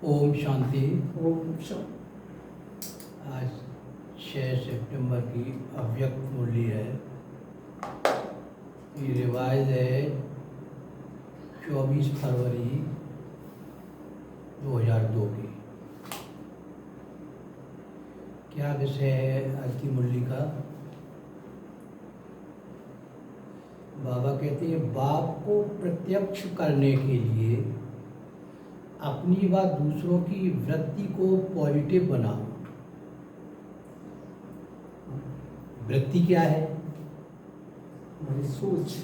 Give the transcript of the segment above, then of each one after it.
ओम शांति। ओम शांति। आज 6 सितंबर की अव्यक्त मूल्य है। ये रिवाइज है 24 फरवरी 2002 की। क्या विषय है आज की मूल्य का? बाबा कहते हैं बाप को प्रत्यक्ष करने के लिए अपनी व दूसरों की वृत्ति को पॉजिटिव बनाओ। वृत्ति क्या है? हमारी सोच।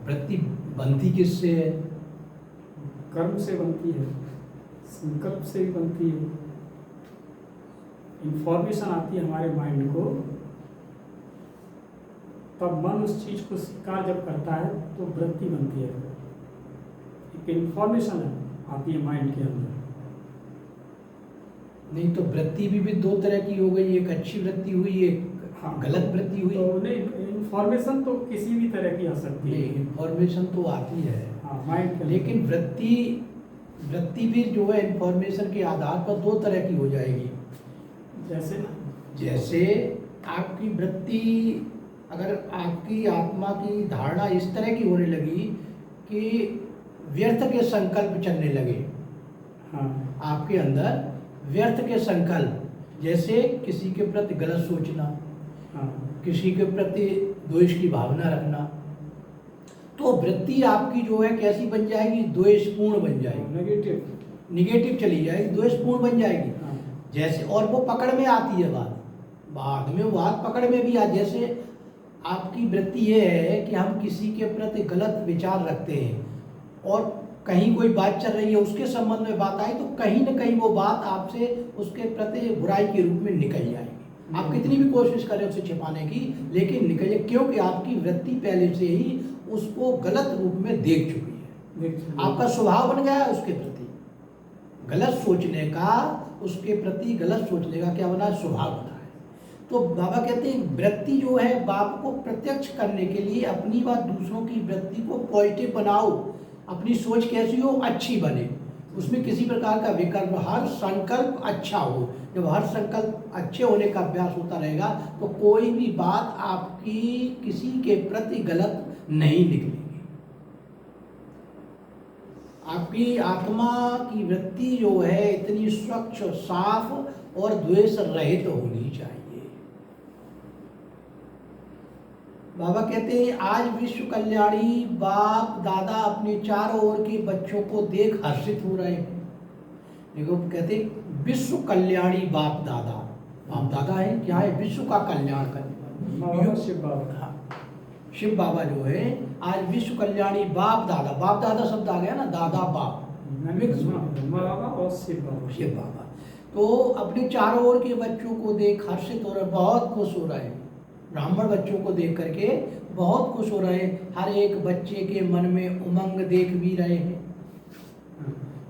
वृत्ति बनती किससे है? कर्म से बनती है, संकल्प से भी बनती है। इंफॉर्मेशन आती है हमारे माइंड को, तब मन उस चीज को स्वीकार जब करता है तो वृत्ति बनती है। एक इंफॉर्मेशन आती है माइंड के अंदर। नहीं तो वृत्ति भी दो तरह की हो गई, एक अच्छी वृत्ति हुई, एक गलत वृत्ति हुई। तो नहीं, इंफॉर्मेशन तो किसी भी तरह की आ सकती है। इंफॉर्मेशन तो आती है, माइंड के, लेकिन वृत्ति भी जो है इंफॉर्मेशन के आधार पर दो तरह की हो जाएगी। जैसे आपकी वृत्ति, अगर आपकी आत्मा की धारणा इस तरह की होने लगी कि व्यर्थ के संकल्प चलने लगे, हाँ, आपके अंदर व्यर्थ के संकल्प, जैसे किसी के प्रति गलत सोचना, हाँ, किसी के प्रति द्वेष की भावना रखना, तो वृत्ति आपकी जो है कैसी बन जाएगी? द्वेषपूर्ण बन जाएगी, निगेटिव चली जाएगी, द्वेषपूर्ण बन जाएगी। हाँ। जैसे, और वो पकड़ में आती है बाद में बात पकड़ में भी आ। जैसे आपकी वृत्ति ये है कि हम किसी के प्रति गलत विचार रखते हैं और कहीं कोई बात चल रही है, उसके संबंध में बात आई तो कहीं ना कहीं वो बात आपसे उसके प्रति बुराई के रूप में निकल जाएगी। आप कितनी भी कोशिश करें उसे छिपाने की, लेकिन निकल जाए, क्योंकि आपकी वृत्ति पहले से ही उसको गलत रूप में देख चुकी है। आपका स्वभाव बन गया है उसके प्रति गलत सोचने का, उसके प्रति गलत सोचने का क्या बना? स्वभाव बना है। तो बाबा कहते हैं वृत्ति जो है बाप को प्रत्यक्ष करने के लिए अपनी व दूसरों की वृत्ति को पॉजिटिव बनाओ। अपनी सोच कैसी हो? अच्छी बने, उसमें किसी प्रकार का विकल्प, हर संकल्प अच्छा हो। जब हर संकल्प अच्छे होने का अभ्यास होता रहेगा तो कोई भी बात आपकी किसी के प्रति गलत नहीं निकलेगी। आपकी आत्मा की वृत्ति जो है इतनी स्वच्छ, साफ और द्वेष रहित होनी चाहिए। बाबा कहते हैं आज विश्व कल्याणी बाप दादा अपने चारों ओर के बच्चों को देख हर्षित हो रहे हैं। देखो कहते हैं विश्व कल्याणी बाप दादा। बाप दादा है क्या है? विश्व का कल्याण करने वाले शिव बाबा। हाँ, शिव बाबा जो है आज विश्व कल्याणी बाप दादा। बाप दादा शब्द आ गया ना, दादा बाप, बाबा और शिव बाबा। शिव बाबा तो अपने चारों ओर के बच्चों को देख हर्षित हो रहे, बहुत खुश हो रहे हैं। ब्राह्मण बच्चों को देख करके बहुत खुश हो रहे हैं। हर एक बच्चे के मन में उमंग देख भी रहे हैं।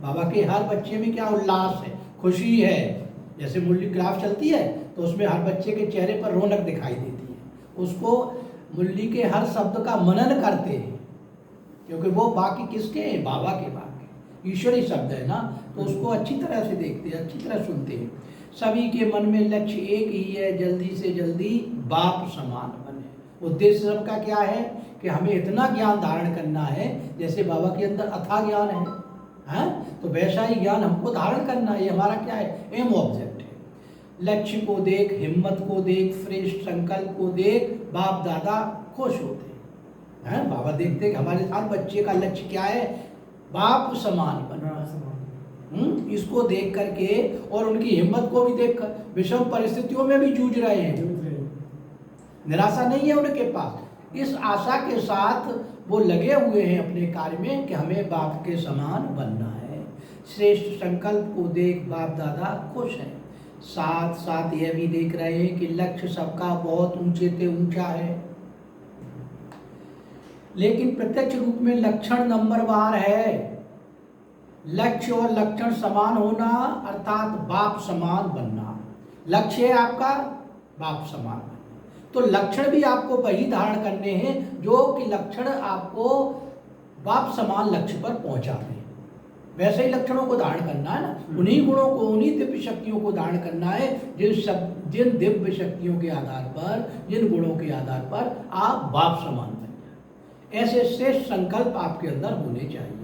बाबा के हर बच्चे में क्या उल्लास है, खुशी है। जैसे मुरली ग्राफ चलती है तो उसमें हर बच्चे के चेहरे पर रौनक दिखाई देती है। उसको मुरली के हर शब्द का मनन करते हैं, क्योंकि वो बाकी किसके हैं? बाबा के, बाकी ईश्वरी शब्द है ना, तो उसको अच्छी तरह से देखते हैं, अच्छी तरह सुनते हैं। सभी के मन में लक्ष्य एक ही है, जल्दी से जल्दी बाप समान बने। उद्देश्य सबका क्या है कि हमें इतना ज्ञान धारण करना है, जैसे बाबा के अंदर अथाह ज्ञान है, हाँ? तो वैसा ही ज्ञान हमको धारण करना है। हमारा क्या है? एम ऑब्जेक्ट है। लक्ष्य को देख, हिम्मत को देख, श्रेष्ठ संकल्प को देख बाप दादा खुश होते हैं। बाबा देखते कि हमारे हर बच्चे का लक्ष्य क्या है? बाप समान बनना। इसको देख करके और उनकी हिम्मत को भी देखकर विषम परिस्थितियों में भी जूझ रहे हैं, निराशा नहीं है उनके पास। इस आशा के साथ वो लगे हुए हैं अपने कार्य में कि हमें बाप के समान बनना है। श्रेष्ठ संकल्प को देख बाप दादा खुश हैं। साथ साथ यह भी देख रहे हैं कि लक्ष्य सबका बहुत ऊंचे से ऊंचा है, लेकिन प्रत्यक्ष रूप में लक्षण नंबरवार है। लक्ष्य और लक्षण समान होना अर्थात बाप समान बनना। लक्ष्य है आपका बाप समान बनना, तो लक्षण भी आपको वही धारण करने हैं जो कि लक्षण आपको बाप समान लक्ष्य पर पहुंचाते हैं। वैसे ही लक्षणों को धारण करना है ना, उन्हीं गुणों को, उन्हीं दिव्य शक्तियों को धारण करना है जिन दिव्य शक्तियों के आधार पर, जिन गुणों के आधार पर आप बाप समान बन जाए। ऐसे श्रेष्ठ संकल्प आपके अंदर होने चाहिए।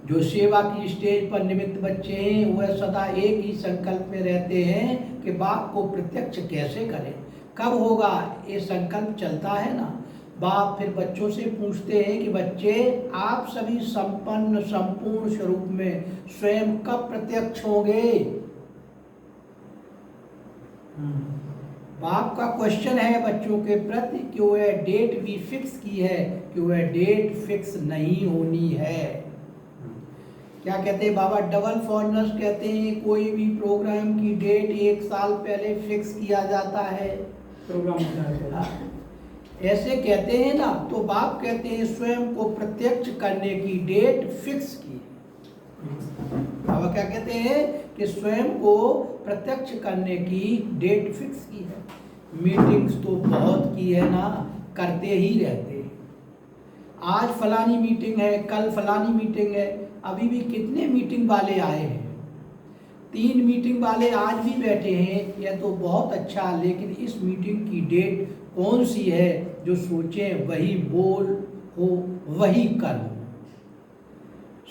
जो सेवा की स्टेज पर निमित्त बच्चे हैं वह सदा एक ही संकल्प में रहते हैं कि बाप को प्रत्यक्ष कैसे करें, कब होगा। ये संकल्प चलता है ना, बाप फिर बच्चों से पूछते हैं कि बच्चे आप सभी संपन्न संपूर्ण स्वरूप में स्वयं कब प्रत्यक्ष होंगे। बाप का क्वेश्चन है बच्चों के प्रति कि वह डेट भी फिक्स की है कि वह डेट फिक्स नहीं होनी है। क्या कहते हैं बाबा, डबल फॉरनर्स कहते हैं कोई भी प्रोग्राम की डेट 1 साल पहले फिक्स किया जाता है, प्रोग्राम होता है। ऐसे कहते हैं ना, तो बाप कहते हैं स्वयं को प्रत्यक्ष करने की डेट फिक्स की। बाबा क्या कहते हैं कि स्वयं को प्रत्यक्ष करने की डेट फिक्स की है। मीटिंग्स तो बहुत की है ना, करते ही रहते हैं। आज फलानी मीटिंग है, कल फलानी मीटिंग है, अभी भी कितने मीटिंग वाले आए हैं। 3 मीटिंग वाले आज भी बैठे हैं, यह तो बहुत अच्छा, लेकिन इस मीटिंग की डेट कौन सी है जो सोचें वही बोल हो वही कर्म।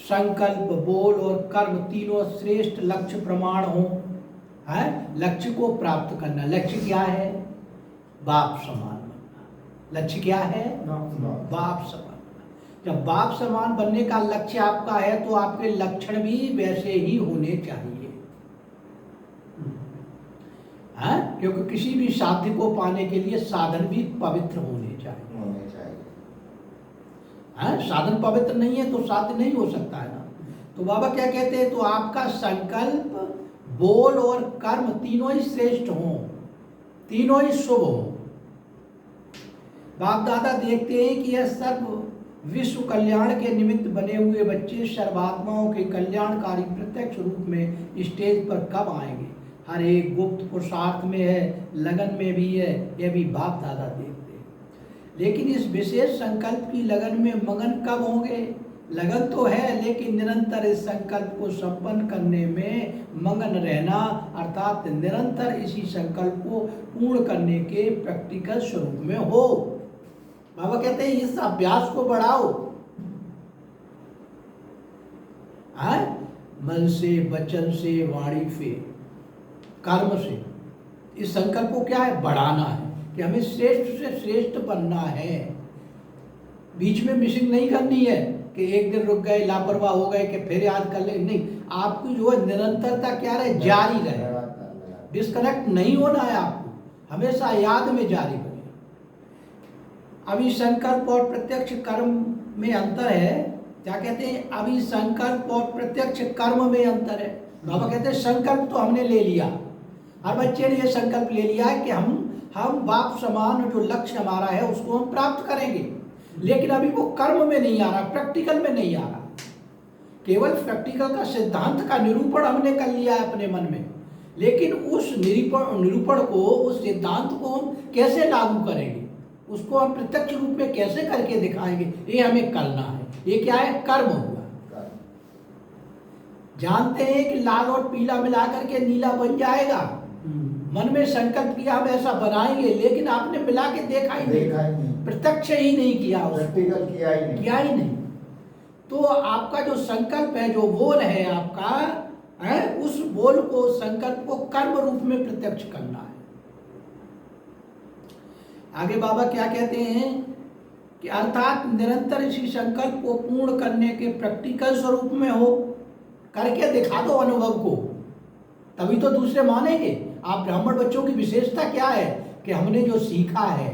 संकल्प, बोल और कर्म तीनों श्रेष्ठ लक्ष्य प्रमाण हो, है लक्ष्य को प्राप्त करना। लक्ष्य क्या है? बाप समान बनना। लक्ष्य क्या है? बाप समान। जब बाप समान बनने का लक्ष्य आपका है तो आपके लक्षण भी वैसे ही होने चाहिए, है? क्योंकि किसी भी साध्य को पाने के लिए साधन भी पवित्र होने चाहिए। साधन पवित्र नहीं है तो साध्य नहीं हो सकता है ना। तो बाबा क्या कहते हैं, तो आपका संकल्प, बोल और कर्म तीनों ही श्रेष्ठ हों, तीनों ही शुभ हो। बाप दादा देखते हैं कि यह सर्व विश्व कल्याण के निमित्त बने हुए बच्चे सर्वात्माओं के कल्याणकारी प्रत्यक्ष रूप में स्टेज पर कब आएंगे। हर एक गुप्त पुरुषार्थ में है, लगन में भी है, यह भी बाप दादा देखते हैं। लेकिन इस विशेष संकल्प की लगन में मगन कब होंगे? लगन तो है, लेकिन निरंतर इस संकल्प को संपन्न करने में मगन रहना, अर्थात निरंतर इसी संकल्प को पूर्ण करने के प्रैक्टिकल स्वरूप में हो। बाबा कहते हैं इस अभ्यास को बढ़ाओ, मन से, वचन से, वाणी से, कर्म से। इस संकल्प को क्या है? बढ़ाना है कि हमें श्रेष्ठ से श्रेष्ठ बनना है। बीच में मिसिंग नहीं करनी है कि एक दिन रुक गए, लापरवाह हो गए कि फिर याद कर ले, नहीं। आपकी जो है निरंतरता क्या रहे? जारी रहे, डिस्कनेक्ट नहीं होना है आपको, हमेशा याद में जारी रहे। अभी संकल्प और प्रत्यक्ष कर्म में अंतर है। क्या कहते हैं? अभी संकल्प और प्रत्यक्ष कर्म में अंतर है। बाबा कहते हैं संकल्प तो हमने ले लिया, हर बच्चे ने ये संकल्प ले लिया है कि हम बाप समान जो लक्ष्य हमारा है उसको हम प्राप्त करेंगे, लेकिन अभी वो कर्म में नहीं आ रहा, प्रैक्टिकल में नहीं आ रहा। केवल प्रैक्टिकल का सिद्धांत का निरूपण हमने कर लिया है अपने मन में, लेकिन उस निरूपण को, उस सिद्धांत को हम कैसे लागू करेंगे, उसको हम प्रत्यक्ष रूप में कैसे करके दिखाएंगे, ये हमें करना है। ये क्या है? कर्म हुआ। जानते हैं कि लाल और पीला मिला करके नीला बन जाएगा, मन में संकल्प किया हम ऐसा बनाएंगे, लेकिन आपने मिला के देखा ही नहीं, प्रत्यक्ष ही नहीं किया, प्रैक्टिकल किया ही नहीं। तो आपका जो संकल्प है, जो बोल है आपका, है उस बोल को, संकल्प को कर्म रूप में प्रत्यक्ष करना है। आगे बाबा क्या कहते हैं कि अर्थात निरंतर इसी संकल्प को पूर्ण करने के प्रैक्टिकल स्वरूप में हो, करके दिखा दो अनुभव को, तभी तो दूसरे मानेंगे। आप ब्राह्मण बच्चों की विशेषता क्या है कि हमने जो सीखा है,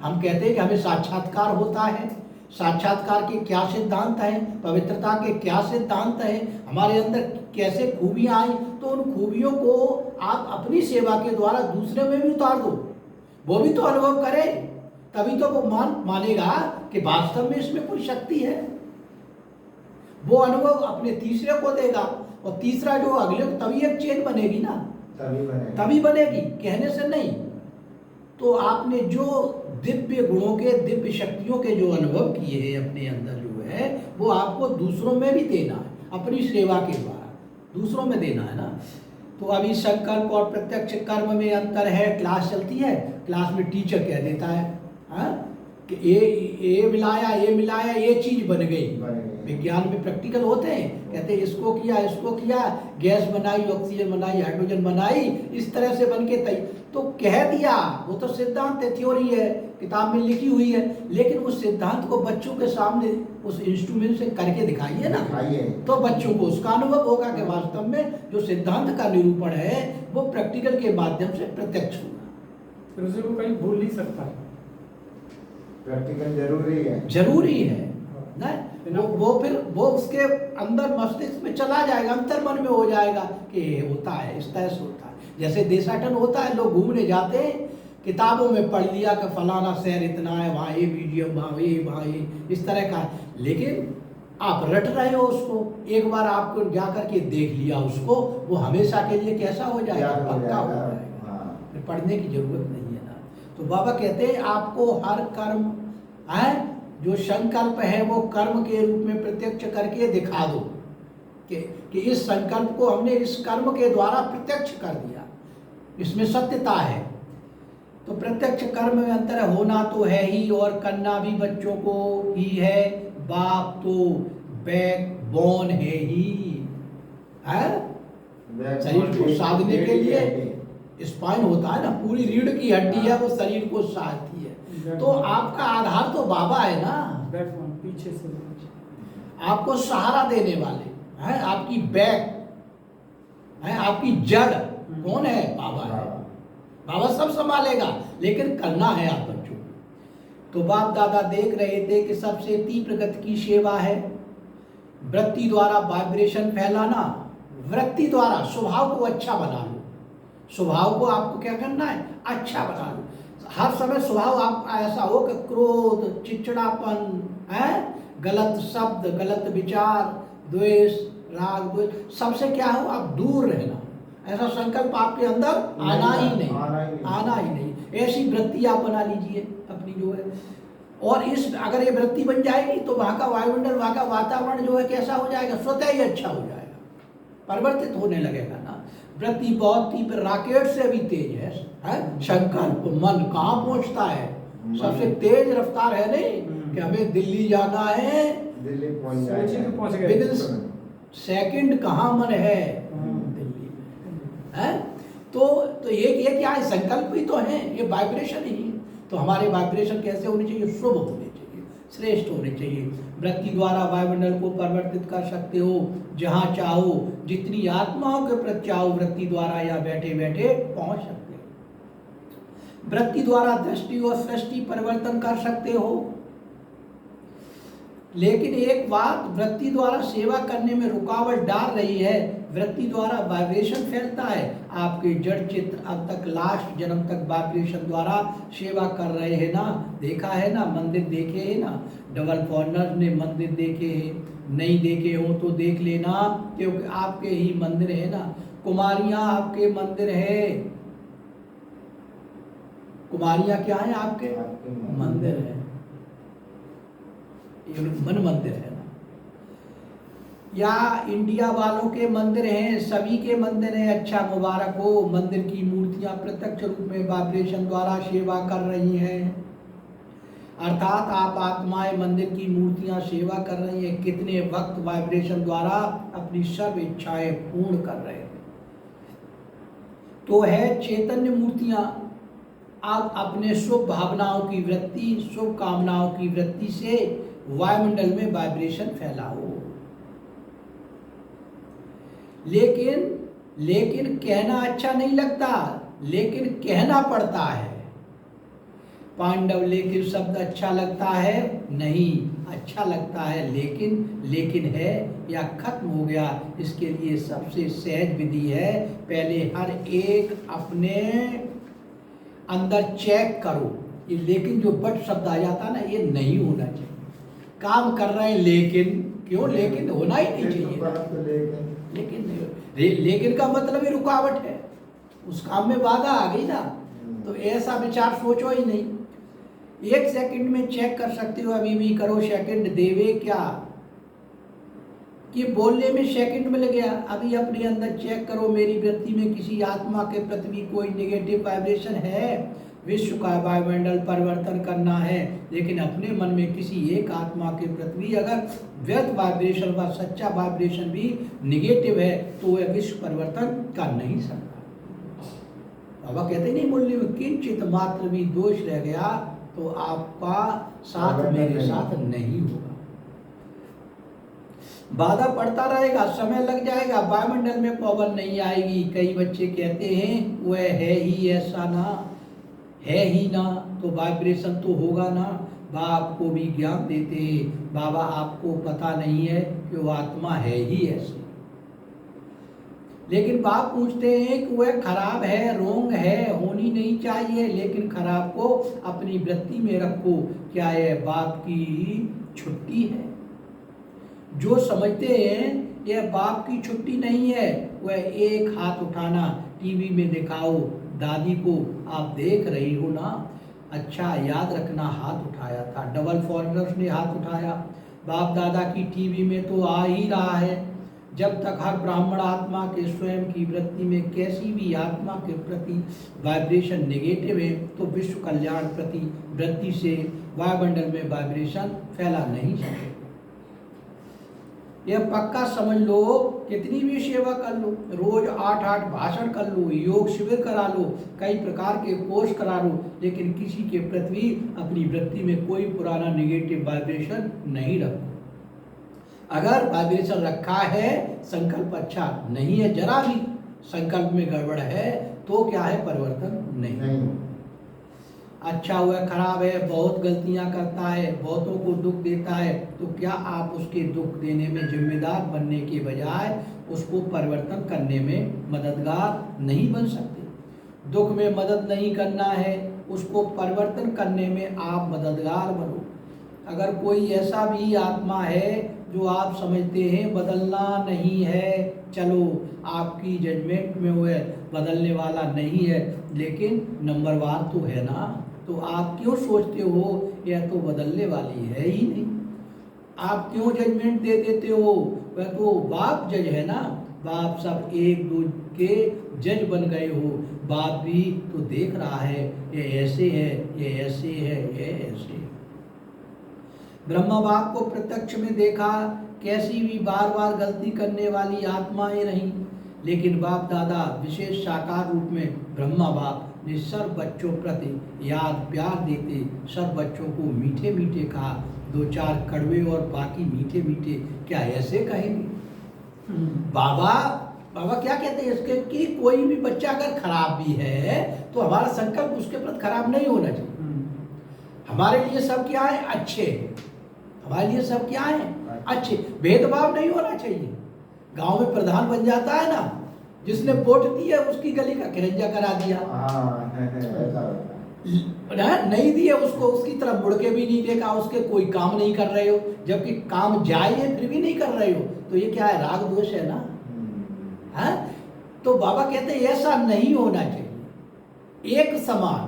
हम कहते हैं कि हमें साक्षात्कार होता है। साक्षात्कार के क्या सिद्धांत हैं, पवित्रता के क्या सिद्धांत हैं, हमारे अंदर कैसे खूबियाँ आई, तो उन खूबियों को आप अपनी सेवा के द्वारा दूसरे में भी उतार दो, वो भी तो अनुभव करे, तभी तो वो मानेगा कि वास्तव में इसमें कोई शक्ति है। वो अनुभव अपने तीसरे को देगा, और तीसरा जो अगले को, तभी एक चेन बनेगी ना, तभी बनेगी, कहने से नहीं। तो आपने जो दिव्य गुणों के, दिव्य शक्तियों के जो अनुभव किए हैं अपने अंदर जो है, वो आपको दूसरों में भी देना है, अपनी सेवा के द्वारा दूसरों में देना है ना। तो अभी संकल्प और प्रत्यक्ष कर्म में अंतर है। क्लास चलती है, क्लास में टीचर कह देता है हाँ कि ये मिलाया ये चीज बन गई। विज्ञान में प्रैक्टिकल होते हैं, कहते हैं इसको किया, गैस बनाई, ऑक्सीजन बनाई, हाइड्रोजन बनाई, इस तरह से बन के तो कह दिया। वो तो सिद्धांत है, थ्योरी है, किताब में लिखी हुई है, लेकिन उस सिद्धांत को बच्चों के सामने उस इंस्ट्रूमेंट से करके दिखाइए ना, तो बच्चों को उसका अनुभव होगा कि वास्तव में जो सिद्धांत का निरूपण है वो प्रैक्टिकल के माध्यम से प्रत्यक्ष होगा। फिर उसे वो कहीं भूल नहीं सकता, प्रैक्टिकल जरूरी है ना। वो उसके अंदर मस्तिष्क में चला जाएगा, अंतर मन में हो जाएगा कि होता है, इस तरह से होता है। जैसे देशाटन होता है, लोग घूमने जाते हैं, किताबों में पढ़ लिया कि फलाना शहर इतना है, वहाँ ये म्यूजियम, वहाँ ये इस तरह का, लेकिन आप रट रहे हो उसको। एक बार आपको जा करके देख लिया उसको, वो हमेशा के लिए कैसा हो जाएगा, पक्का हो जाएगा, फिर पढ़ने की जरूरत नहीं है ना। तो बाबा कहते हैं आपको हर कर्म है जो संकल्प है वो कर्म के रूप में प्रत्यक्ष करके दिखा दो कि इस संकल्प को हमने इस कर्म के द्वारा प्रत्यक्ष कर दिया, इसमें सत्यता है। तो प्रत्यक्ष कर्म में अंतर होना तो है ही, और करना भी बच्चों को ही है। बाप तो बैकबोन है ही, है शरीर को साधने के लिए स्पाइन होता है ना, पूरी रीढ़ की हड्डी है, वो शरीर को साधती है। तो आपका आधार तो बाबा है ना, पीछे से आपको सहारा देने वाले है, आपकी बैक है, आपकी जड़ कौन है, बाबा है। बाबा सब संभालेगा, लेकिन करना है आप बच्चों को। तो बाप दादा देख रहे थे कि सबसे तीव्र गति की सेवा है वृत्ति द्वारा वाइब्रेशन फैलाना। वृत्ति द्वारा स्वभाव को अच्छा बना लो, स्वभाव को आपको क्या करना है, अच्छा बना लो। हर समय स्वभाव आप ऐसा हो कि क्रोध, चिड़चिड़ापन है, गलत शब्द, गलत विचार, द्वेष, राग, द्वेष, सबसे क्या हो आप दूर रहना। ऐसा संकल्प आपके अंदर आना ही नहीं। ऐसी वृत्ति आप बना लीजिए अपनी जो है। और इस अगर ये वृत्ति बन जाएगी तो वहाँ का वायुमंडल, वहाँ का वातावरण जो है कैसा हो जाएगा, स्वतः ही अच्छा हो जाएगा, परिवर्तित होने लगेगा ना। वृत्ति बहुत तीव्र, रॉकेट से भी तेज है संकल्प। मन कहाँ पहुँचता है, सबसे तेज रफ्तार है नहीं कि हमें दिल्ली जाना है, दिल्ली पहुंच गए, विदिन सेकंड कहाँ मन है दिल्ली में है। तो ये क्या है, संकल्प ही तो है, ये वाइब्रेशन ही। तो हमारे वाइब्रेशन कैसे होने चाहिए, शुभ होने चाहिए, श्रेष्ठ होने चाहिए। वृत्ति द्वारा वायुमंडल को परिवर्तित कर सकते हो जहाँ चाहो, जितनी आत्माओं के प्रति चाहो वृत्ति द्वारा या बैठे बैठे पहुंच सकते हो। वृत्ति द्वारा दृष्टि और सृष्टि परिवर्तन कर सकते हो। लेकिन एक बात वृत्ति द्वारा सेवा करने में रुकावट डाल रही है, वृत्ति द्वारा वाइब्रेशन फैलता है। आपके जड़ चित्र अब तक लास्ट जन्म तक वाइब्रेशन द्वारा सेवा कर रहे हैं ना, देखा है ना, मंदिर देखे है ना, डबल फॉरनर ने मंदिर देखे हैं, नहीं देखे हो तो देख लेना, क्योंकि आपके ही मंदिर है ना। कुमारियां आपके मंदिर है, कुमारियां क्या है आपके मंदिर है, मन मंदिर है ना। या इंडिया वालों के मंदिर हैं, सभी के मंदिर हैं, अच्छा मुबारक हो। मंदिर की मूर्तियां प्रत्यक्ष रूप में वाइब्रेशन द्वारा सेवा कर रही हैं, अर्थात आप आत्माएं मंदिर की मूर्तियां सेवा कर रही हैं। कितने वक्त वाइब्रेशन द्वारा अपनी सब इच्छाएं पूर्ण कर रहे हैं। तो है चैतन्य मूर्तियां। आप अपने शुभ भावनाओं की वृत्ति, शुभ कामनाओं की वृत्ति से वायुमंडल में वाइब्रेशन फैलाओ। लेकिन कहना अच्छा नहीं लगता, लेकिन कहना पड़ता है। पांडव लेकिन शब्द अच्छा लगता है नहीं, अच्छा लगता है लेकिन है या खत्म हो गया। इसके लिए सबसे सहज विधि है, पहले हर एक अपने अंदर चेक करो। ये लेकिन जो बट शब्द आ जाता है ना, ये नहीं होना चाहिए। काम कर रहे हैं लेकिन, क्यों लेकिन होना ही नहीं चाहिए। लेकिन का मतलब ही रुकावट है, उस काम में बाधा आ गई ना। तो ऐसा विचार सोचो ही नहीं। 1 सेकंड में चेक कर सकते हो, अभी भी करो, सेकंड देवे क्या कि बोलने में सेकंड में लग गया। अभी अपने अंदर चेक करो, मेरी वृत्ति में किसी आत्मा के प्रति भी कोई नेगेटिव वाइब्रेशन है। विश्व का वायुमंडल परिवर्तन करना है, लेकिन अपने मन में किसी एक आत्मा के प्रति भी अगर व्यर्थ वाइब्रेशन व सच्चा वाइब्रेशन भी नेगेटिव है तो वह विश्व परिवर्तन कर नहीं सकता। बाबा कहते नहीं बोलने में किंचित मात्र भी दोष रह गया तो आपका साथ मेरे साथ नहीं होगा। बाधा पड़ता रहेगा, समय लग जाएगा, वायुमंडल में पवन नहीं आएगी। कई बच्चे कहते हैं वह है ही ऐसा ना, है ही ना, तो वाइब्रेशन तो होगा ना। बाप को भी ज्ञान देते हैं, बाबा आपको पता नहीं है कि वो आत्मा है ही ऐसी। लेकिन बाप पूछते हैं कि वह खराब है, रोंग है, होनी नहीं चाहिए, लेकिन खराब को अपनी वृत्ति में रखो। क्या यह बाप की छुट्टी है? जो समझते हैं यह बाप की छुट्टी नहीं है, वह एक हाथ उठाना, टीवी में दिखाओ दादी को आप देख रही हो ना, अच्छा याद रखना हाथ उठाया था, डबल फॉरेनर्स ने हाथ उठाया, बाप दादा की टीवी में तो आ ही रहा है। जब तक हर ब्राह्मण आत्मा के स्वयं की वृत्ति में कैसी भी आत्मा के प्रति वाइब्रेशन नेगेटिव है तो विश्व कल्याण प्रति वृत्ति से वायुमंडल में वाइब्रेशन फैला नहीं सकते। यह पक्का समझ लो, कितनी भी सेवा कर लो, रोज 8-8 भाषण कर लो, योग शिविर करा लो, कई प्रकार के कोर्स करा लो, लेकिन किसी के प्रति अपनी वृत्ति में कोई पुराना नेगेटिव वाइब्रेशन नहीं रखो। अगर वाइब्रेशन रखा है, संकल्प अच्छा नहीं है, जरा भी संकल्प में गड़बड़ है तो क्या है, परिवर्तन नहीं। अच्छा हुआ खराब है, बहुत गलतियां करता है, बहुतों को दुख देता है, तो क्या आप उसके दुख देने में जिम्मेदार बनने के बजाय उसको परिवर्तन करने में मददगार नहीं बन सकते? दुख में मदद नहीं करना है, उसको परिवर्तन करने में आप मददगार बनो। अगर कोई ऐसा भी आत्मा है जो आप समझते हैं बदलना नहीं है, चलो आपकी जजमेंट में वो बदलने वाला नहीं है, लेकिन नंबरवार तो है ना, तो आप क्यों सोचते हो यह तो बदलने वाली है ही नहीं? आप क्यों जजमेंट दे देते हो? वह तो बाप जज है ना, बाप सब एक दूसरे के जज बन गए हो। बाप भी तो देख रहा है ये ऐसे है, ये ऐसे है, ये ऐसे है। ब्रह्मा बाप को प्रत्यक्ष में देखा, कैसी भी बार बार गलती करने वाली आत्माएं रहीं, लेकिन बाप दादा विशेष साकार रूप में ब्रह्मा बाप ने सब बच्चों प्रति याद प्यार देते, सब बच्चों को मीठे मीठे कहा, 2-4 कड़वे और बाकी मीठे मीठे, क्या ऐसे कहेंगे? बाबा क्या कहते हैं इसके कि कोई भी बच्चा अगर खराब भी है तो हमारा संकल्प उसके प्रति खराब नहीं होना चाहिए। हमारे लिए सब क्या है, अच्छे, हमारे लिए सब क्या है, अच्छे, भेदभाव नहीं होना चाहिए। गांव में प्रधान बन जाता है ना, जिसने वोट दी है उसकी गली का किरंजा करा दिया, नहीं दिए उसको, उसकी तरफ मुड़ के भी नहीं देखा, उसके कोई काम नहीं कर रहे हो, जबकि काम जाए फिर भी नहीं कर रहे हो, तो ये क्या है, राग दोष है ना। है तो बाबा कहते हैं ऐसा नहीं होना चाहिए, एक समान।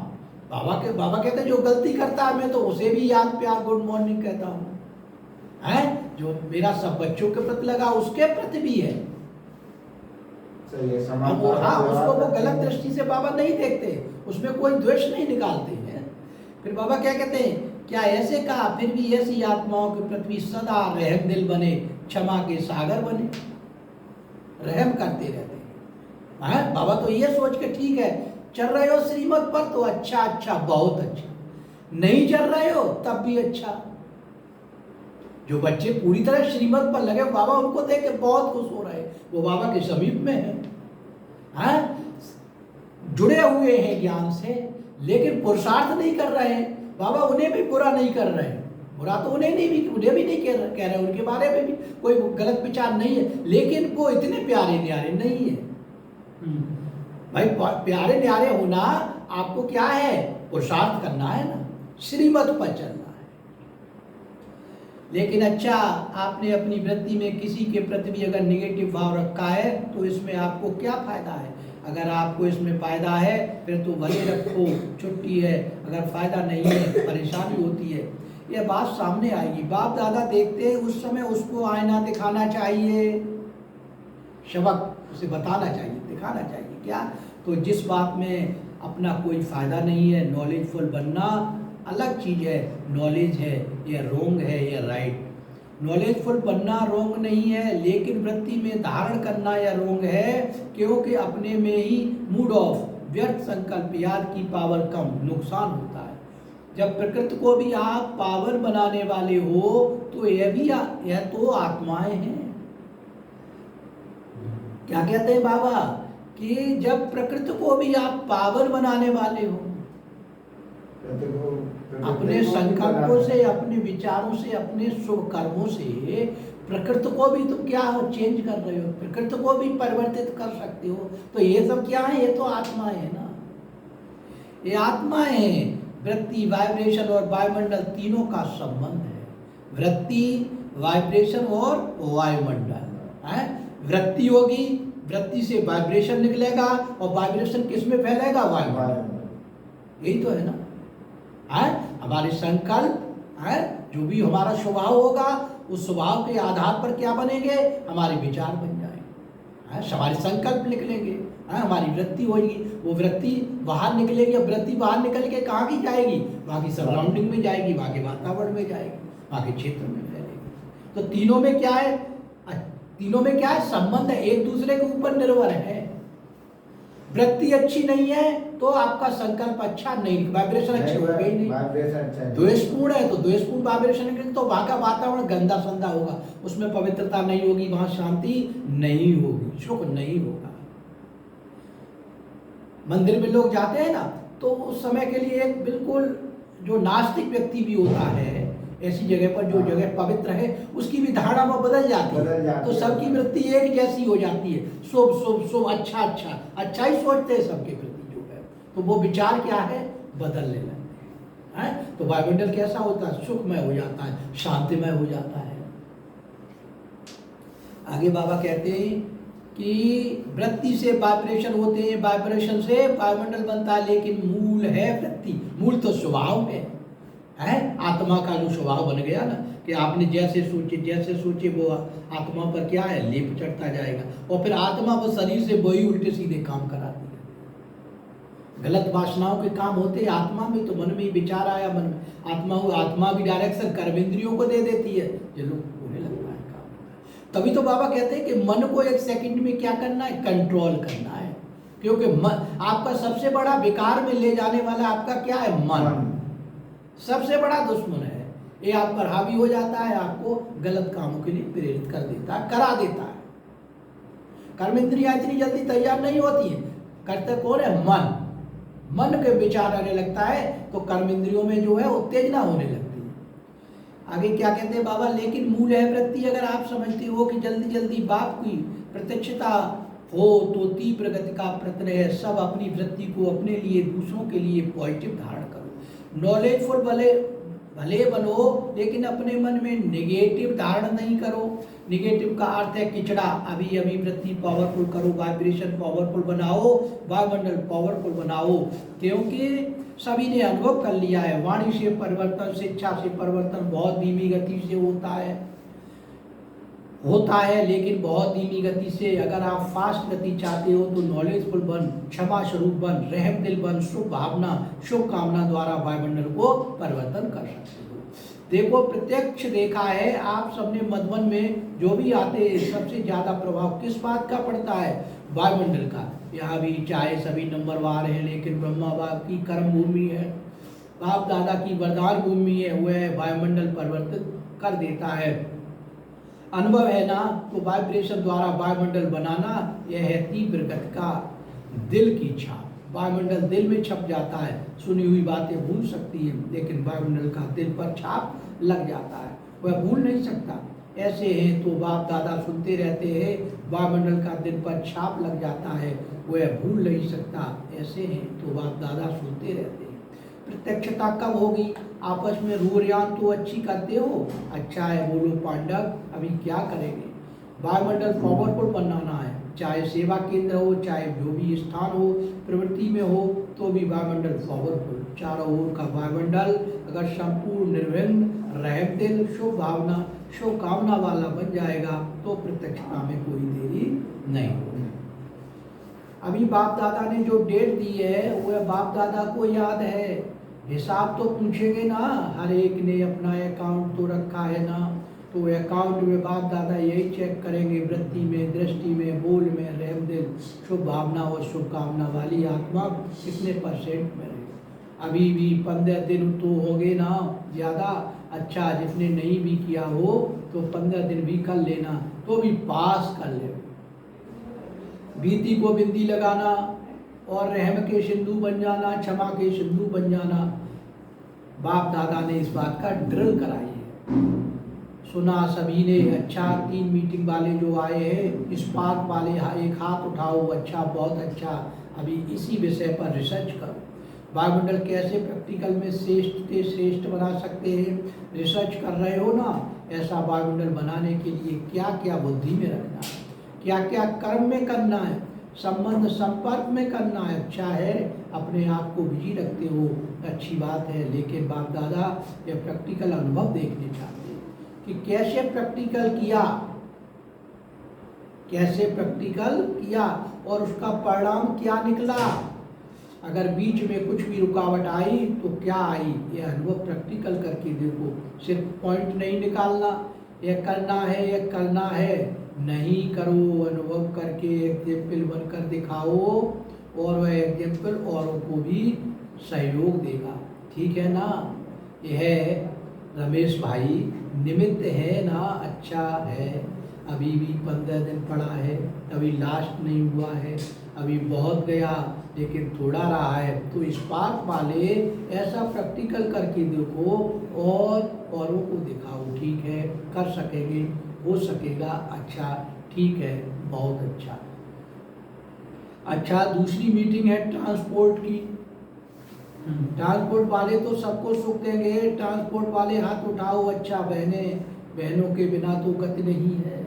बाबा कहते हैं जो गलती करता है मैं तो उसे भी याद प्यार गुड मॉर्निंग कहता हूँ, है जो मेरा सब बच्चों के प्रति लगा उसके प्रति भी है। उसको वो गलत दृष्टि से बाबा नहीं देखते, उसमें कोई द्वेष नहीं निकालते हैं। फिर बाबा क्या कहते हैं, क्या ऐसे कहा फिर भी ऐसी आत्माओं के प्रति सदा रहम दिल बने, क्षमा के सागर बने, रहम करते रहते हैं। बाबा तो ये सोच के ठीक है, चल रहे हो श्रीमत पर तो अच्छा, बहुत अच्छा, नहीं चल रहे हो तब भी अच्छा। जो बच्चे पूरी तरह श्रीमत पर लगे बाबा उनको देख के बहुत खुश हो रहे, वो बाबा के समीप में है, जुड़े हुए हैं ज्ञान से, लेकिन पुरुषार्थ नहीं कर रहे हैं। बाबा उन्हें भी बुरा नहीं कर रहे हैं, बुरा तो उन्हें भी नहीं कह रहे, उनके बारे में भी कोई गलत विचार नहीं है, लेकिन वो इतने प्यारे न्यारे नहीं है। भाई प्यारे न्यारे होना आपको क्या है, पुरुषार्थ करना है ना, श्रीमत पर चलना है। लेकिन अच्छा, आपने अपनी वृत्ति में किसी के प्रति भी अगर निगेटिव भाव रखा है तो इसमें आपको क्या फायदा है? अगर आपको इसमें फ़ायदा है फिर तो भले रखो, छुट्टी है, अगर फ़ायदा नहीं है परेशानी होती है। यह बात सामने आएगी। बाप दादा देखते उस समय उसको आईना दिखाना चाहिए, सबक उसे बताना चाहिए, दिखाना चाहिए क्या, तो जिस बात में अपना कोई फ़ायदा नहीं है। नॉलेजफुल बनना अलग चीज़ है, नॉलेज है या रोंग है या राइट। नॉलेजफुल बनना रोंग नहीं है, लेकिन वृत्ति में धारण करना या रोंग है, क्योंकि अपने में ही मूड ऑफ, व्यर्थ संकल्प, याद की पावर कम, नुकसान होता है। जब प्रकृति को भी आप पावर बनाने वाले हो तो यह तो आत्माएं हैं। क्या कहते हैं बाबा कि जब प्रकृति को भी आप पावर बनाने वाले हो, अपने संकल्पों से, अपने विचारों से, अपने शुभ कर्मों से प्रकृति को भी तुम क्या हो, चेंज कर रहे हो, प्रकृति को भी परिवर्तित कर सकते हो। तो ये सब क्या है, ये तो आत्माएं है ना, ये आत्माएं हैं। वृत्ति, वाइब्रेशन और वायुमंडल तीनों का संबंध है। वृत्ति, वाइब्रेशन और वायुमंडल है। वृत्ति होगी, वृत्ति से वाइब्रेशन निकलेगा और वाइब्रेशन किस में फैलेगा, वायुमंडल। यही तो है ना, है हमारे संकल्प है, जो भी हमारा स्वभाव होगा उस स्वभाव के आधार पर क्या बनेंगे, हमारे विचार बन जाएंगे, हमारे संकल्प निकलेंगे, हमारी वृत्ति होगी, वो वृत्ति बाहर निकलेगी। अब वृत्ति बाहर निकल के कहाँ की जाएगी, वहाँ की सराउंडिंग में जाएगी, वहाँ के वातावरण में जाएगी, वहाँ के क्षेत्र में फैलेगी। तो तीनों में क्या है, तीनों में क्या है, संबंध है, एक दूसरे के ऊपर निर्भर है। वृत्ति अच्छी नहीं है तो आपका संकल्प अच्छा नहीं, वाइब्रेशन अच्छी होगा ही नहीं। द्वेषपूर्ण है तो द्वेषपूर्ण वाइब्रेशन निकलेगी, तो वहाँ का वातावरण गंदा संदा होगा, उसमें पवित्रता नहीं होगी, वहाँ शांति नहीं होगी, सुख नहीं होगा। मंदिर में लोग जाते हैं ना, तो उस समय के लिए एक बिल्कुल जो नास्तिक व्यक्ति भी होता है, ऐसी जगह पर जो जगह पवित्र है उसकी भी धारणा में बदल जाती है, तो सबकी वृत्ति एक जैसी हो जाती है, शुभ शुभ शुभ, अच्छा अच्छा अच्छा ही सोचते हैं सबके प्रति जो है, तो वो विचार क्या है, बदलने लगते हैं। तो वायुमंडल कैसा होता है, सुखमय हो जाता है, शांतिमय हो जाता है। आगे बाबा कहते हैं कि वृत्ति से वाइब्रेशन होते हैं, वाइब्रेशन से वायुमंडल बनता है, लेकिन मूल है वृत्ति, मूल तो स्वभाव में है। आत्मा का जो स्वभाव बन गया ना, कि आपने जैसे सोचे वो आत्मा पर क्या है, लेप चढ़ता जाएगा, और फिर आत्मा वो शरीर से वही उल्टे सीधे काम कराती है। गलत वासनाओं के काम होते हैं आत्मा में, तो मन में ही विचार आया, मन में आत्मा की डायरेक्शन कर्मेंद्रियों को दे देती है, ये लोग होने लगता है काम। तभी तो बाबा कहते हैं कि मन को एक सेकंड में क्या करना है, कंट्रोल करना है, क्योंकि आपका सबसे बड़ा विकार में ले जाने वाला आपका क्या है, मन सबसे बड़ा दुश्मन है। ये आप पर हावी हो जाता है, आपको गलत कामों के लिए प्रेरित कर देता है, करा देता है। कर्मेंद्रियां इतनी जल्दी तैयार नहीं होती है, करते कौन है, मन के विचार आने लगता है, तो कर्मेंद्रियों में जो है उत्तेजना होने लगती है। आगे क्या कहते हैं बाबा, लेकिन मूल है वृत्ति। अगर आप समझते हो कि जल्दी जल्दी बाप की प्रत्यक्षता हो तो तीव्र गति का प्रत्यय है, सब अपनी वृत्ति को अपने लिए, दूसरों के लिए पॉजिटिव धारण करो। नॉलेजफुल भले बनो, लेकिन अपने मन में नेगेटिव धारण नहीं करो। नेगेटिव का अर्थ है किचड़ा। अभी वृत्ति पावरफुल करो, वाइब्रेशन पावरफुल बनाओ, वायुमंडल पावरफुल बनाओ, क्योंकि सभी ने अनुभव कर लिया है, वाणी से परिवर्तन, शिक्षा से परिवर्तन बहुत धीमी गति से होता है, लेकिन बहुत धीमी गति से। अगर आप फास्ट गति चाहते हो तो नॉलेजफुल बन, क्षमा स्वरूप बन, रहम दिल बन, शुभ भावना, शुभ कामना द्वारा वायुमंडल को परिवर्तन कर सकते हो। देखो, प्रत्यक्ष देखा है आप सबने, मधुबन में जो भी आते हैं सबसे ज्यादा प्रभाव किस बात का पड़ता है, वायुमंडल का। यहाँ भी चाहे सभी नंबरवार हैं, लेकिन ब्रह्मा बाप की कर्म भूमि है, बाप दादा की वरदान भूमि है, वह वायुमंडल परिवर्तित कर देता है। अनुभव है ना, तो वाइब्रेशन द्वारा वायुमंडल बनाना, यह है तीव्र गति का दिल की छाप। वायुमंडल दिल में छप जाता है, सुनी हुई बातें भूल सकती है, लेकिन वायुमंडल का दिल पर छाप लग जाता है, वह भूल नहीं सकता। ऐसे हैं तो बाप दादा सुनते रहते हैं, वायुमंडल का दिल पर छाप लग जाता है, वह भूल नहीं सकता। ऐसे हैं तो बाप दादा सुनते रहते हैं। प्रत्यक्षता कब होगी, आपस में रूरियान तो अच्छी करते हो, अच्छा है बोलो पांडव, अभी क्या करेंगे। वायुमंडल पावरफुल बनाना है, चाहे सेवा केंद्र हो, चाहे जो भी स्थान हो, प्रवृत्ति में हो, तो भी वायुमंडल पावरफुल, चारों ओर का वायुमंडल अगर संपूर्ण निर्विघ्न रहमदिल शुभ भावना शुभ कामना वाला बन जाएगा तो प्रत्यक्षता में कोई देरी नहीं होगी। अभी बाप दादा ने जो डेट दी है वह बाप दादा को याद है, हिसाब तो पूछेंगे ना, हर एक ने अपना अकाउंट तो रखा है ना, तो अकाउंट में बाप दादा यही चेक करेंगे वृत्ति में, दृष्टि में, बोल में, रहमदिल शुभ भावना और शुभकामना वाली आत्मा कितने परसेंट में रहे। अभी भी 15 दिन तो हो गए ना ज़्यादा, अच्छा जिसने नहीं भी किया हो तो 15 दिन भी कर लेना, तो भी पास कर ले। बीती को बिंदी लगाना और रहम के सिंधु बन जाना, क्षमा के सिंधु बन जाना, बाप दादा ने इस बात का ड्रिल कराई है। सुना सभी ने, अच्छा 3 मीटिंग वाले जो आए हैं, स्पार्क वाले एक हाथ उठाओ, अच्छा बहुत अच्छा। अभी इसी विषय पर रिसर्च करो, वायुमंडल कैसे प्रैक्टिकल में श्रेष्ठ से श्रेष्ठ बना सकते हैं, रिसर्च कर रहे हो ना। ऐसा वायुमंडल बनाने के लिए क्या क्या बुद्धि में रखना है, क्या क्या कर्म में करना है, संबंध संपर्क में करना है। अच्छा है अपने आप को बिजी रखते हो, अच्छी बात है, लेकिन बाप दादा ये प्रैक्टिकल अनुभव देखने चाहते हैं कि कैसे प्रैक्टिकल किया, कैसे प्रैक्टिकल किया और उसका परिणाम क्या निकला। अगर बीच में कुछ भी रुकावट आई तो क्या आई, यह अनुभव प्रैक्टिकल करके देखो। सिर्फ पॉइंट नहीं निकालना, यह करना है, यह करना है, नहीं करो, अनुभव करके एग्जाम्पल बनकर दिखाओ और वह एग्जाम्पल औरों को भी सहयोग देगा। ठीक है ना। यह रमेश भाई निमित्त है ना, अच्छा है। अभी भी 15 दिन पड़ा है, अभी लास्ट नहीं हुआ है, अभी बहुत गया लेकिन थोड़ा रहा है। तो स्पार्क वाले ऐसा प्रैक्टिकल करके देखो और औरों को दिखाओ। ठीक है, कर सकेंगे, हो सकेगा, अच्छा ठीक है, बहुत अच्छा। अच्छा दूसरी मीटिंग है ट्रांसपोर्ट की। ट्रांसपोर्ट वाले तो सबको सुख देंगे, ट्रांसपोर्ट वाले हाथ उठाओ। अच्छा बहनों के बिना तो गति नहीं है।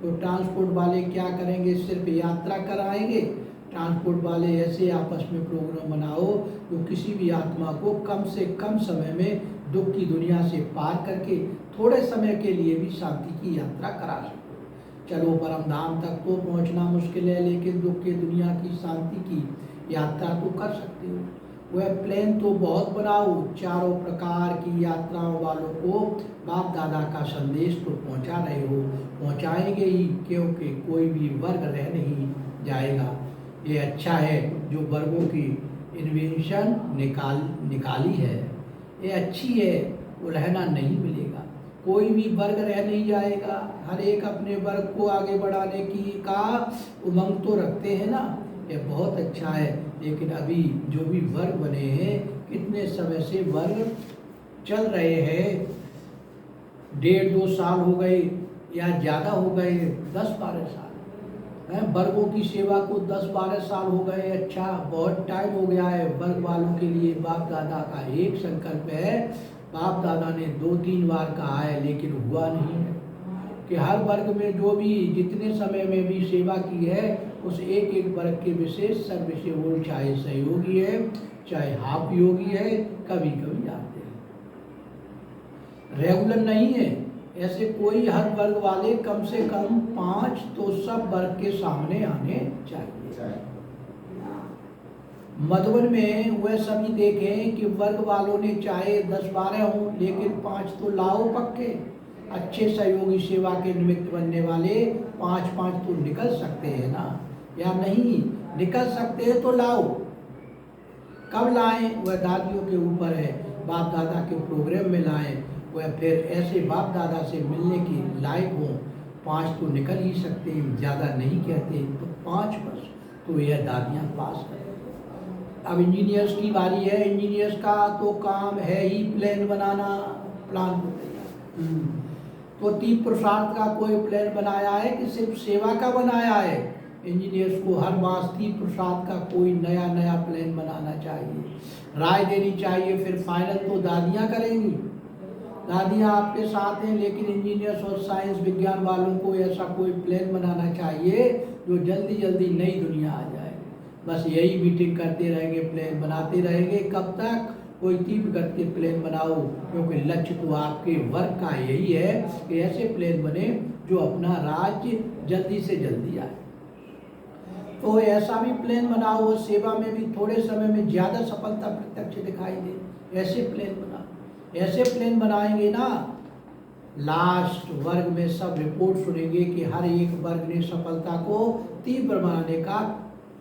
तो ट्रांसपोर्ट वाले क्या करेंगे, सिर्फ यात्रा कराएंगे। ट्रांसपोर्ट वाले ऐसे आपस में प्रोग्राम बनाओ जो किसी भी आत्मा को कम से कम समय में दुख की दुनिया से पार करके थोड़े समय के लिए भी शांति की यात्रा करा सको। चलो परम धाम तक तो पहुंचना मुश्किल है, लेकिन दुख की दुनिया की शांति की यात्रा तो कर सकते हो। वह प्लेन तो बहुत बनाओ, चारों प्रकार की यात्राओं वालों को बाप दादा का संदेश तो पहुंचा रहे हो, पहुंचाएंगे ही, क्योंकि कोई भी वर्ग रह नहीं जाएगा। ये अच्छा है जो वर्गों की इन्वेंशन निकाली है, ये अच्छी है, उलझना नहीं मिलेगा, कोई भी वर्ग रह नहीं जाएगा। हर एक अपने वर्ग को आगे बढ़ाने की का उमंग तो रखते हैं ना, ये बहुत अच्छा है। लेकिन अभी जो भी वर्ग बने हैं, कितने समय से वर्ग चल रहे हैं, 1.5-2 साल हो गए या ज़्यादा हो गए, 10-12 साल है वर्गों की सेवा को, 10-12 साल हो गए। अच्छा बहुत टाइम हो गया है वर्ग वालों के लिए। बाप दादा का एक संकल्प है, बाप दादा ने 2-3 बार कहा है लेकिन हुआ नहीं है कि हर वर्ग में जो भी जितने समय में भी सेवा की है उस एक एक वर्ग के विशेष सर्विस वो, चाहे सहयोगी है चाहे हाफ योगी है, कभी कभी आते हैं, रेगुलर नहीं है। ऐसे कोई हर वर्ग वाले कम से कम 5 तो सब वर्ग के सामने आने चाहिए। मधुबन में वह सभी देखें कि वर्ग वालों ने चाहे 10-12 हों, लेकिन 5 तो लाओ पक्के। अच्छे सहयोगी सेवा के निमित्त बनने वाले 5-5 तो निकल सकते हैं ना, या नहीं निकल सकते हैं तो लाओ। कब लाएं वह दादियों के ऊपर है, बाप दादा के प्रोग्राम में लाएं, वह फिर ऐसे बाप दादा से मिलने की लायक हो। 5 तो निकल ही सकते हैं, ज़्यादा नहीं कहते, तो 5 बस, तो यह दादियाँ पास करें। अब इंजीनियर्स की बारी है। इंजीनियर्स का तो काम है ही प्लान बनाना, प्लान को तैयार। तो 3 पुरुषार्थ का कोई प्लान बनाया है कि सिर्फ सेवा का बनाया है? इंजीनियर्स को हर मास 3 पुरुषार्थ का कोई नया प्लान बनाना चाहिए, राय देनी चाहिए, फिर फाइनल तो दादियाँ करेंगी। दादियाँ आपके साथ हैं, लेकिन इंजीनियर्स और साइंस विज्ञान वालों को ऐसा कोई प्लान बनाना चाहिए जो जल्दी जल्दी नई दुनिया आ जाए। बस यही मीटिंग करते रहेंगे, प्लान बनाते रहेंगे, कब तक? कोई तीव्र गति के प्लान बनाओ, क्योंकि लक्ष्य तो आपके वर्क का यही है कि ऐसे प्लान बने जो अपना राज्य जल्दी से जल्दी आए। तो ऐसा भी प्लान बनाओ और सेवा में भी थोड़े समय में ज़्यादा सफलता प्रत्यक्ष दिखाई दे। ऐसे प्लान बनाओ, ऐसे प्लान बनाएंगे ना, लास्ट वर्ग में सब रिपोर्ट सुनेंगे कि हर एक वर्ग ने सफलता को तीव्र बनाने का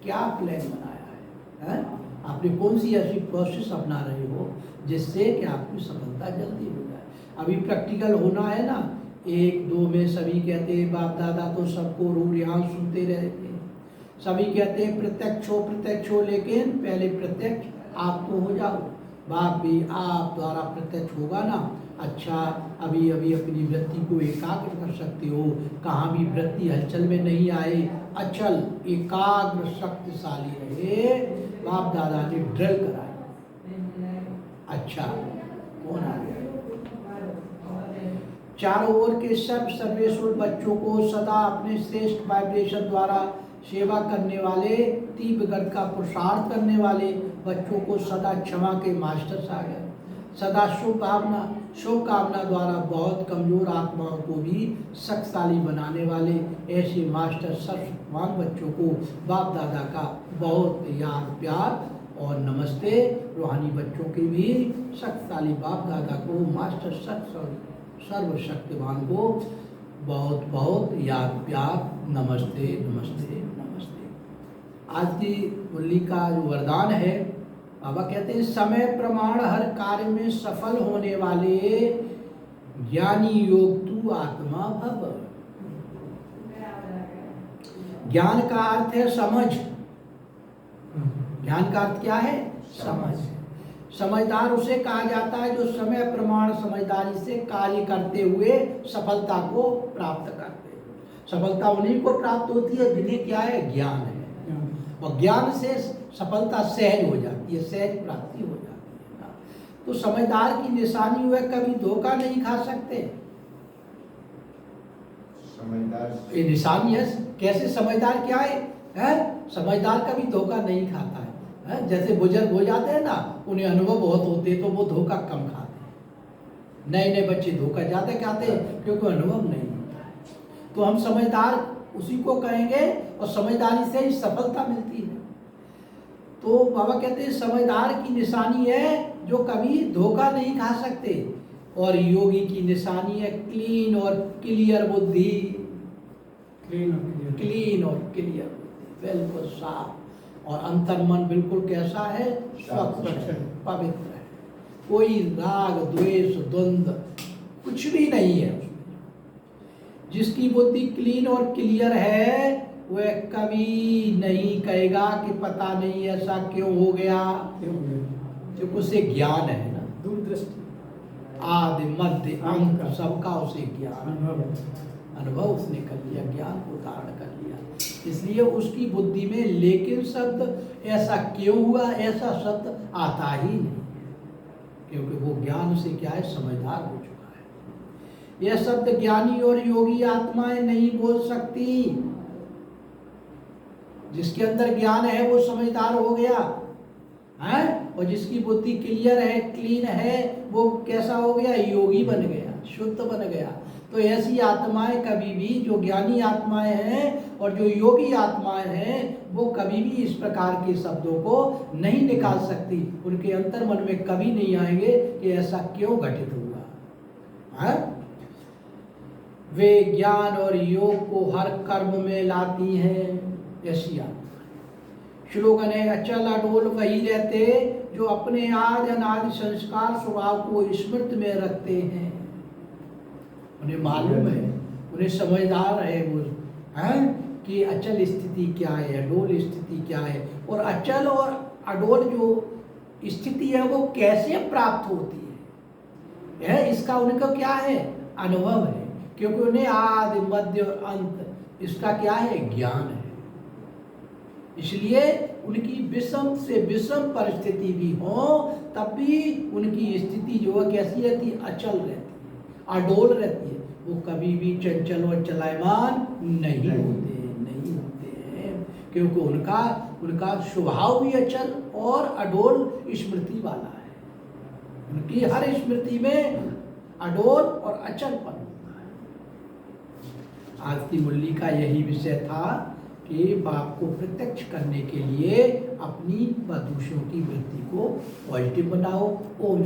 क्या प्लान बनाया है? आपने कौन सी ऐसी प्रोसेस अपना रहे हो जिससे कि आपकी सफलता जल्दी हो जाए। अभी प्रैक्टिकल होना है ना, 1 2 में सभी कहते हैं बाप दादा तो सबको रूल यहाँ सुनते रहते हैं, सभी कहते हैं प्रत्यक्ष हो, लेकिन पहले प्रत्यक्ष आप तो हो जाओ। बाप भी आप द्वारा प्रत्यक्ष होगा ना। अच्छा, अभी अभी अपनी वृत्ति को एकाग्र कर सकते हो, कहाँ भी वृत्ति हलचल में नहीं आए, अचल एकाग्र शक्तिशाली रहे। बाप दादा ने ड्रिल कराई। अच्छा, कौन आ गया? चारों ओर के सर्वेश्वर बच्चों को सदा अपने श्रेष्ठ वाइब्रेशन द्वारा सेवा करने वाले, तीव्र गति का प्रसार करने वाले बच्चों को सदा क्षमा के मास्टर सागर, सदा शुभ कामना द्वारा बहुत कमजोर आत्माओं को भी शक्तिशाली बनाने वाले ऐसे मास्टर सर्वमान बच्चों को बाप दादा का बहुत याद प्यार और नमस्ते। रूहानी बच्चों के भी शक्तिशाली बाप दादा को, मास्टर सर्वशक्तिमान को बहुत बहुत याद प्यार, नमस्ते नमस्ते नमस्ते। आज की मुरली का जो वरदान है, बाबा कहते हैं समय प्रमाण हर कार्य में सफल होने वाले ज्ञानी योग तू आत्मा भव। ज्ञान का अर्थ है समझ। ज्ञान का अर्थ क्या है? समझ। समझदार उसे कहा जाता है जो समय प्रमाण समझदारी से कार्य करते हुए सफलता को प्राप्त करते हैं। सफलता उन्हीं को प्राप्त होती है जिन्हें क्या है? ज्ञान है। और ज्ञान से सफलता सहज हो जाती है, सहज प्राप्ति हो जाती है। तो समझदार की निशानी हुए कभी धोखा नहीं खा सकते। समझदार ये निशानी है। कैसे समझदार क्या है? समझदार कभी धोखा नहीं खाता है। जैसे बुजुर्ग हो जाते हैं ना, उन्हें अनुभव बहुत होते हैं तो वो धोखा कम खाते हैं। नए नए बच्चे धोखा ज़्यादा खाते हैं क्योंकि अनुभव नहीं होता। तो हम समझदार उसी को कहेंगे और समझदारी से ही सफलता मिलती है। तो बाबा कहते हैं समझदार की निशानी है जो कभी धोखा नहीं खा सकते, और योगी की निशानी है क्लीन और क्लियर बुद्धि। क्लीन और क्लियर बुद्धि, बिल्कुल साफ, और अंतर्मन बिल्कुल कैसा है? स्वच्छ है, पवित्र है, कोई राग द्वेष द्वंद्व कुछ भी नहीं है उसमें। जिसकी बुद्धि क्लीन और क्लियर है वह कभी नहीं कहेगा कि पता नहीं ऐसा क्यों हो गया, क्योंकि उसे ज्ञान है ना, दूरदृष्टि, आदि मध्य अंत सबका उसे ज्ञान, अनुभव उसने कर लिया, ज्ञान को धारण कर लिया। इसलिए उसकी बुद्धि में लेकिन शब्द, ऐसा क्यों हुआ, ऐसा शब्द आता ही नहीं, क्योंकि वो ज्ञान से क्या है? समझदार हो चुका है। यह शब्द ज्ञानी और योगी आत्माएं नहीं बोल सकती। जिसके अंदर ज्ञान है वो समझदार हो गया है, और जिसकी बुद्धि क्लियर है, क्लीन है, वो कैसा हो गया? योगी बन गया, शुद्ध बन गया। तो ऐसी आत्माएं कभी भी, जो ज्ञानी आत्माएं हैं और जो योगी आत्माएं हैं, वो कभी भी इस प्रकार के शब्दों को नहीं निकाल सकती। उनके अंतर मन में कभी नहीं आएंगे कि ऐसा क्यों घटित हुआ है। वे ज्ञान और योग को हर कर्म में लाती हैं, ऐसी आत्मा। श्लोगन है अचल अडोल वही रहते जो अपने आदि अनादि संस्कार स्वभाव को स्मृति में रखते हैं। उन्हें मालूम है, उन्हें समझदार है वो हैं कि अचल स्थिति क्या है, अडोल स्थिति क्या है, और अचल और अडोल जो स्थिति है वो कैसे प्राप्त होती है, इसका उनका क्या है? अनुभव है, क्योंकि उन्हें आदि मध्य और अंत इसका क्या है? ज्ञान है। इसलिए उनकी विषम से विषम परिस्थिति भी हो तब भी उनकी स्थिति जो है कैसी रहती? अचल रहती। अडोल रहती है, वो कभी भी चंचल और चलायमान नहीं नहीं। होते हैं, क्योंकि उनका स्वभाव भी अचल और अडोल स्मृति वाला है। उनकी हर स्मृति में अडोल और अचलपन होता है। आज की मुरली का यही विषय था कि बाप को प्रत्यक्ष करने के लिए अपनी व दूसरों की वृत्ति को पॉजिटिव बनाओ। ओम